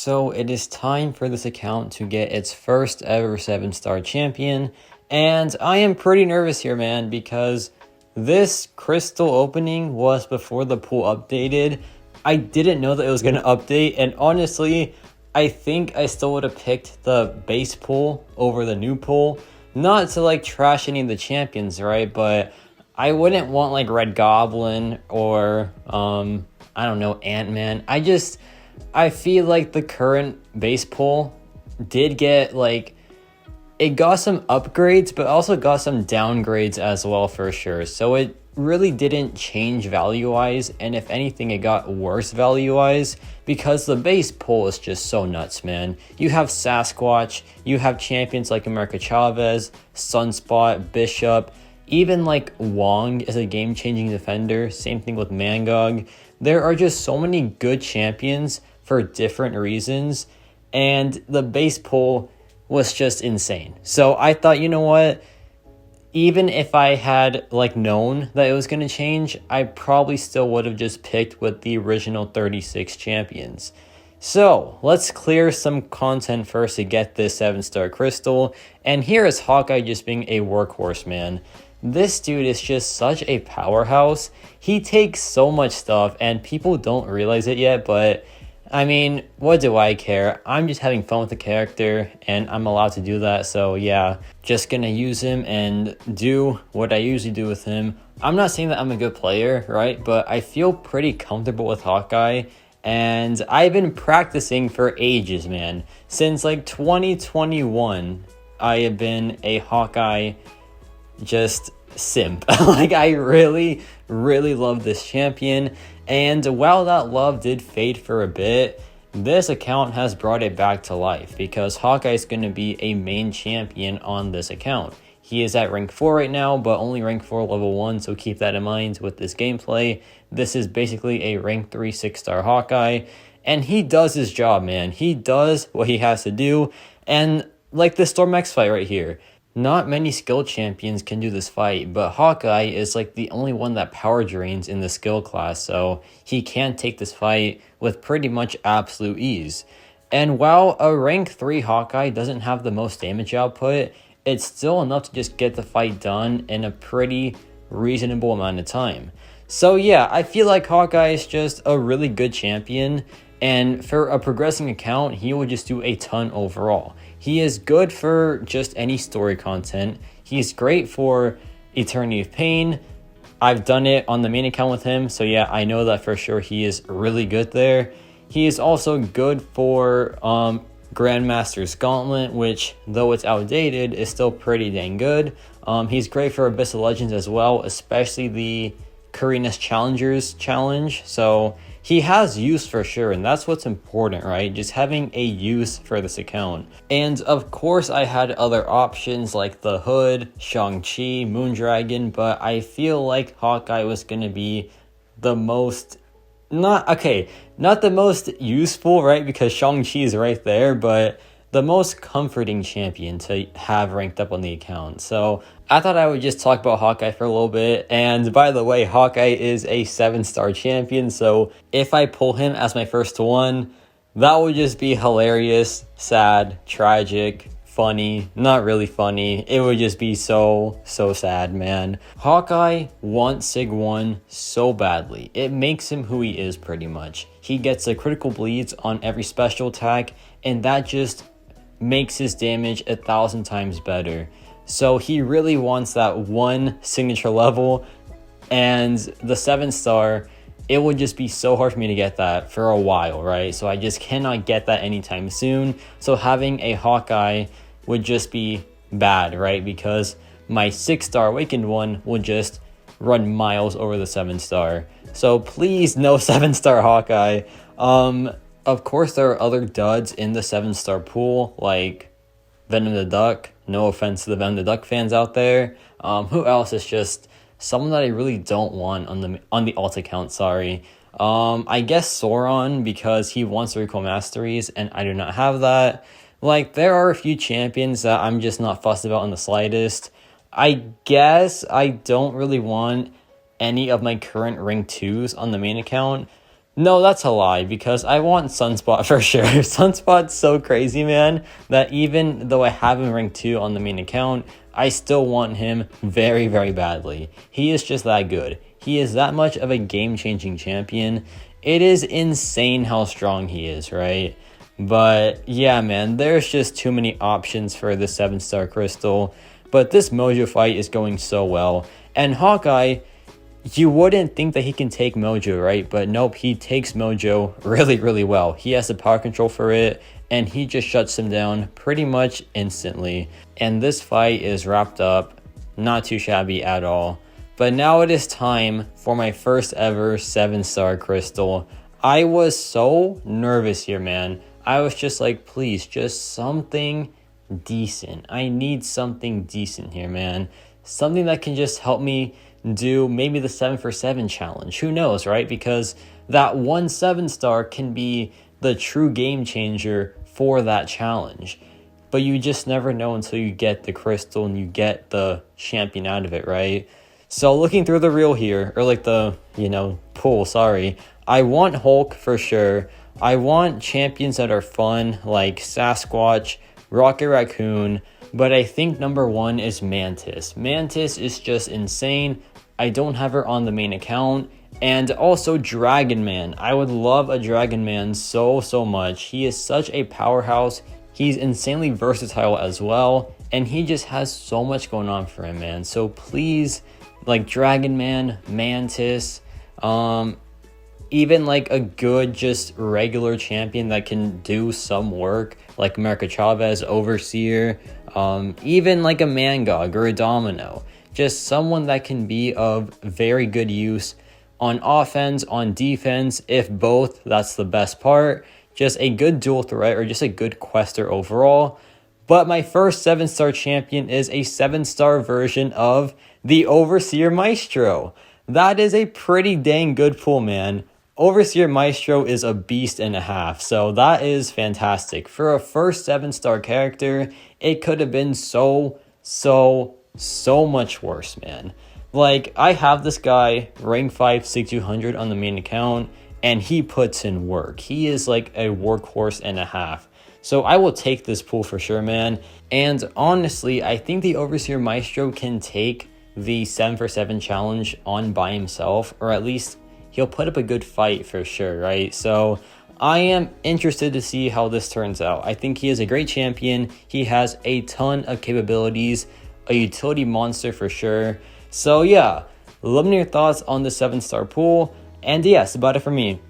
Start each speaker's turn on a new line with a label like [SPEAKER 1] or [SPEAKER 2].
[SPEAKER 1] So it is time for this account to get its first ever 7-star champion, and I am pretty nervous here, man, because this crystal opening was before the pool updated. I didn't know that it was going to update, and honestly, I think I still would have picked the base pool over the new pool. Not to like trash any of the champions, right? But I wouldn't want like Red Goblin or I don't know, Ant-Man. I feel like the current base pool did get like, it got some upgrades, but also got some downgrades as well for sure. So it really didn't change value-wise, and if anything, it got worse value-wise because the base pool is just so nuts, man. You have Sasquatch, you have champions like Mcoc, Sunspot, Bishop, even like Wong is a game-changing defender. Same thing with Mcoc. There are just so many good champions for different reasons, and the base pool was just insane. So I thought, you know what? Even if I had like known that it was going to change, I probably still would have just picked with the original 36 champions. So let's clear some content first to get this 7-star crystal. And here is Hawkeye just being a workhorse, man. This dude is just such a powerhouse. He takes so much stuff and people don't realize it yet, but I mean, what do I care? I'm just having fun with the character and I'm allowed to do that. So yeah, just gonna use him and do what I usually do with him. I'm not saying that I'm a good player, right? But I feel pretty comfortable with Hawkeye, and I've been practicing for ages, man. Since like 2021, I have been a Hawkeye just simp. Like I really love this champion, and while that love did fade for a bit, this account has brought it back to life because Hawkeye is going to be a main champion on this account. He is at rank 4 right now, but only rank 4 level 1, so keep that in mind with this gameplay. This is basically a rank 3 6-star Hawkeye, and he does his job, man. He does what he has to do, and like the Storm X fight right here. Not many skill champions can do this fight, but Hawkeye is like the only one that power drains in the skill class, so he can take this fight with pretty much absolute ease. And while a rank 3 Hawkeye doesn't have the most damage output, it's still enough to just get the fight done in a pretty reasonable amount of time. So yeah, I feel like Hawkeye is just a really good champion, and for a progressing account, he will just do a ton overall. He is good for just any story content. He's great for Eternity of Pain. I've done it on the main account with him, so yeah, I know that for sure he is really good there. He is also good for Grandmaster's Gauntlet, which, though it's outdated, is still pretty dang good. He's great for Abyss of Legends as well, especially the Karina's Challengers challenge. So he has use for sure, and that's what's important, right? Just having a use for this account. And of course, I had other options like the Hood, Shang-Chi, Moondragon, but I feel like Hawkeye was going to be the most, not the most useful, right? Because Shang-Chi is right there, but the most comforting champion to have ranked up on the account. So I thought I would just talk about Hawkeye for a little bit. And by the way, Hawkeye is a 7-star champion, so if I pull him as my first one, that would just be hilarious, sad, tragic, funny, not really funny. It would just be so sad, man. Hawkeye wants Sig 1 so badly. It makes him who he is pretty much. He gets the critical bleeds on every special attack, and that just makes his damage 1,000 times better. So he really wants that one signature level, and the 7-star, it would just be so hard for me to get that for a while, right? So I just cannot get that anytime soon. So having a Hawkeye would just be bad, right? Because my 6-star awakened one will just run miles over the 7-star. So please, no 7-star Hawkeye. Of course, there are other duds in the 7-star pool, like Venom the Duck. No offense to the Venom the Duck fans out there. Who else is just someone that I really don't want on the alt account, sorry. I guess Sauron, because he wants to recoil masteries, and I do not have that. Like, there are a few champions that I'm just not fussed about in the slightest. I guess I don't really want any of my current rank 2s on the main account. No, that's a lie, because I want Sunspot for sure. Sunspot's so crazy, man, that even though I have him ranked 2 on the main account, I still want him very, very badly. He is just that good. He is that much of a game-changing champion. It is insane how strong he is, right? But yeah, man, there's just too many options for the 7-star crystal. But this Mojo fight is going so well. And Hawkeye, you wouldn't think that he can take Mojo, right? But nope, he takes Mojo really, really well. He has the power control for it, and he just shuts him down pretty much instantly. And this fight is wrapped up, not too shabby at all. But now it is time for my first ever 7-star crystal. I was so nervous here, man. I was just like, please, just something decent. I need something decent here, man. Something that can just help me do maybe the 7 for 7 challenge. Who knows, right? Because that one 7-star can be the true game changer for that challenge. But you just never know until you get the crystal and you get the champion out of it, right? So looking through the reel here, or like the, pool, sorry. I want Hulk for sure. I want champions that are fun, like Sasquatch, Rocket Raccoon, but I think number 1 is Mantis. Mantis is just insane. I don't have her on the main account. And also Dragon Man. I would love a Dragon Man so much. He is such a powerhouse. He's insanely versatile as well. And he just has so much going on for him, man. So please, like Dragon Man, Mantis, even like a good just regular champion that can do some work, like America Chavez, Overseer, even like a Mangog or a Domino. Just someone that can be of very good use on offense, on defense. If both, that's the best part. Just a good dual threat, or just a good quester overall. But my first 7-star champion is a 7-star version of the Overseer Maestro. That is a pretty dang good pull, man. Overseer Maestro is a beast and a half, so that is fantastic. For a first 7-star character, it could have been so much worse, man. Like, I have this guy, rank 5, 6200 on the main account, and he puts in work. He is like a workhorse and a half. So I will take this pool for sure, man. And honestly, I think the Overseer Maestro can take the 7 for 7 challenge on by himself, or at least he'll put up a good fight for sure, right? So I am interested to see how this turns out. I think he is a great champion. He has a ton of capabilities, a utility monster for sure. So yeah, let me know your thoughts on the 7-star pool. And yeah, that's about it for me.